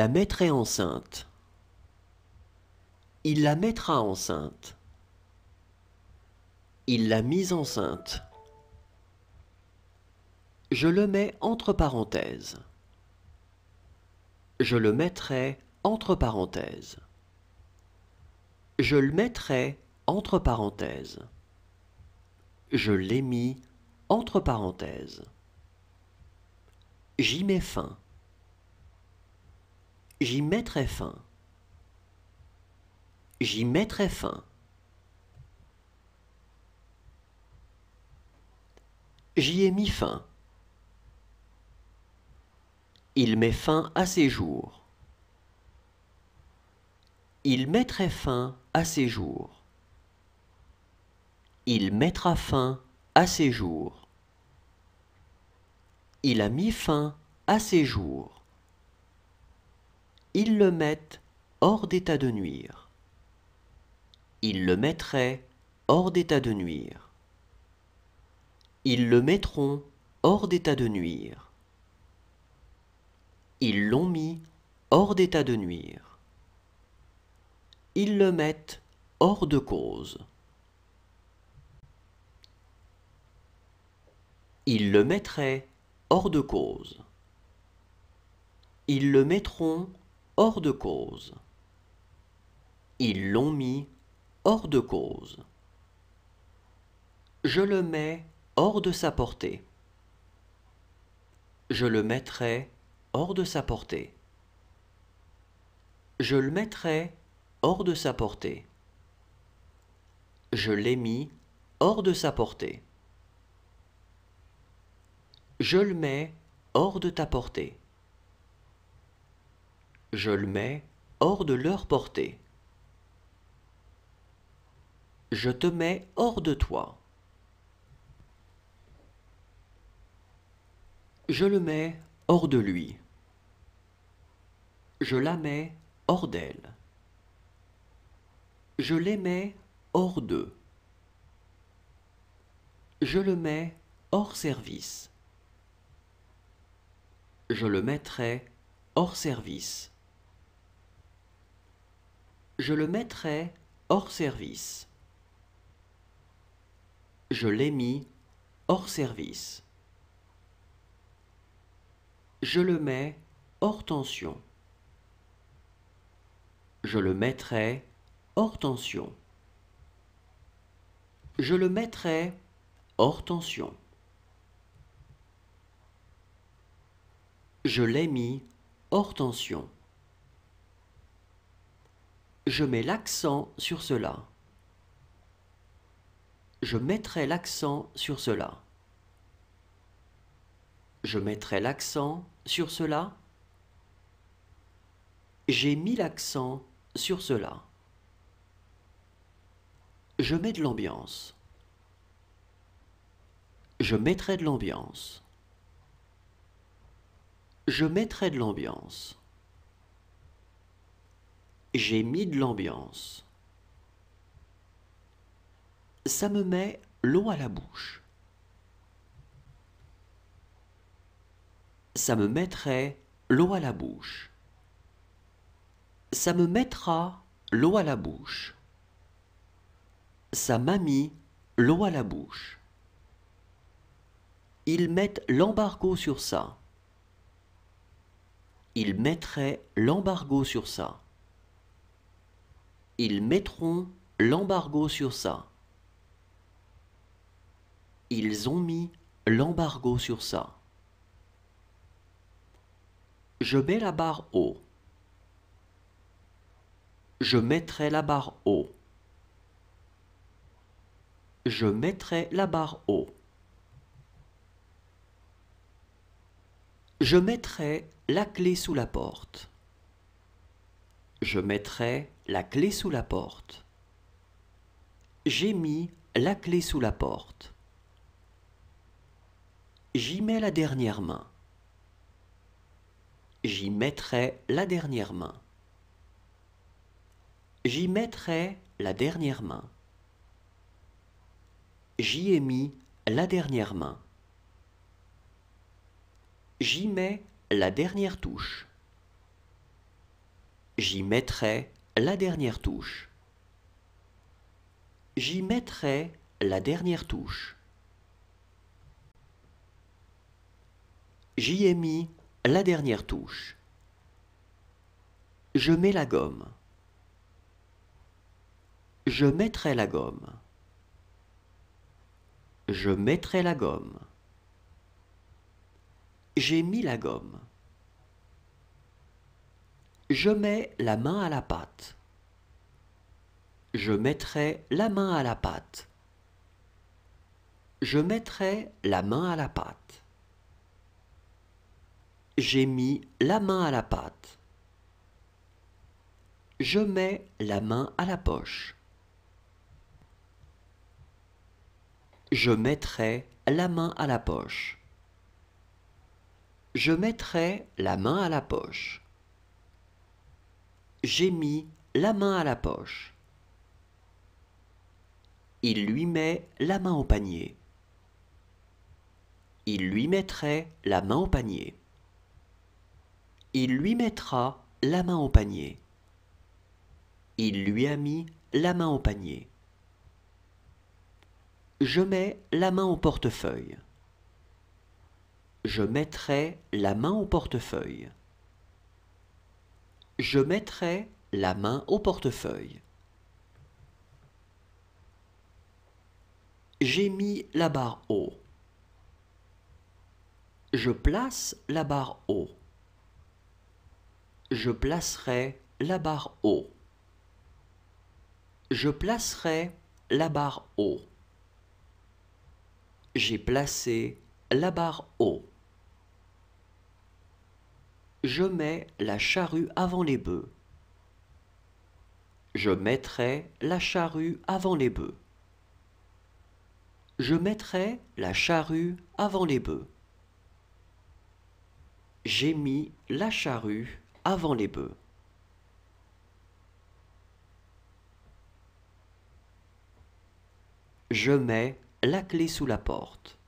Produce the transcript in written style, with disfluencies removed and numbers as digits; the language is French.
la mettrait enceinte. Il la mettra enceinte. Il l'a mise enceinte. Je le mets entre parenthèses. Je le mettrai entre parenthèses. Je le mettrai entre parenthèses. Je l'ai mis entre parenthèses. J'y mets fin. J'y mettrai fin. J'y mettrai fin. J'y ai mis fin. Il met fin à ses jours. Il mettrait fin à ses jours. Il mettra fin à ses jours. Il a mis fin à ses jours. Ils le mettent hors d'état de nuire. Ils le mettraient hors d'état de nuire. Ils le mettront hors d'état de nuire. Ils l'ont mis hors d'état de nuire. Ils le mettent hors de cause. Ils le mettraient hors de cause. Ils le mettront hors de cause. Ils l'ont mis hors de cause. Je le mets hors de sa portée. Je le mettrai hors de sa portée. Je le mettrai hors de sa portée. Je l'ai mis hors de sa portée. Je le mets hors de ta portée. Je le mets hors de leur portée. Je te mets hors de toi. Je le mets hors de lui. Je la mets hors d'elle. Je les mets hors d'eux. Je le mets hors service. Je le mettrai hors service. Je le mettrai hors service. Je l'ai mis hors service. Je le mets hors tension. Je le mettrai hors tension. Je le mettrai hors tension. Je l'ai mis hors tension. Je mets l'accent sur cela. Je mettrai l'accent sur cela. Je mettrai l'accent sur cela. J'ai mis l'accent sur cela. Je mets de l'ambiance. Je mettrai de l'ambiance. Je mettrai de l'ambiance. J'ai mis de l'ambiance. Ça me met l'eau à la bouche. Ça me mettrait l'eau à la bouche. Ça me mettra l'eau à la bouche. Ça m'a mis l'eau à la bouche. Ils mettent l'embargo sur ça. Ils mettraient l'embargo sur ça. Ils mettront l'embargo sur ça. Ils ont mis l'embargo sur ça. « Je mets la barre haut. Je mettrai la barre haut. Je mettrai la barre haut. Je mettrai la clé sous la porte. Je mettrai la clé sous la porte. J'ai mis la clé sous la porte. J'y mets la dernière main. J'y mettrai la dernière main. J'y mettrai la dernière main. J'y ai mis la dernière main. J'y mets la dernière touche. J'y mettrai la dernière touche. J'y mettrai la dernière touche. J'y ai mis la dernière touche. Je mets la gomme. Je mettrai la gomme. Je mettrai la gomme. J'ai mis la gomme. Je mets la main à la pâte. Je mettrai la main à la pâte. Je mettrai la main à la pâte. J'ai mis la main à la pâte. Je mets la main à la poche. Je mettrai la main à la poche. Je mettrai la main à la poche. J'ai mis la main à la poche. Il lui met la main au panier. Il lui mettrait la main au panier. Il lui mettra la main au panier. Il lui a mis la main au panier. Je mets la main au portefeuille. Je mettrai la main au portefeuille. Je mettrai la main au portefeuille. J'ai mis la barre haut. Je place la barre haut. Je placerai la barre haut. Je placerai la barre haut. J'ai placé la barre haut. Je mets la charrue avant les bœufs. Je mettrai la charrue avant les bœufs. Je mettrai la charrue avant les bœufs. J'ai mis la charrue avant les bœufs. Je mets la clé sous la porte.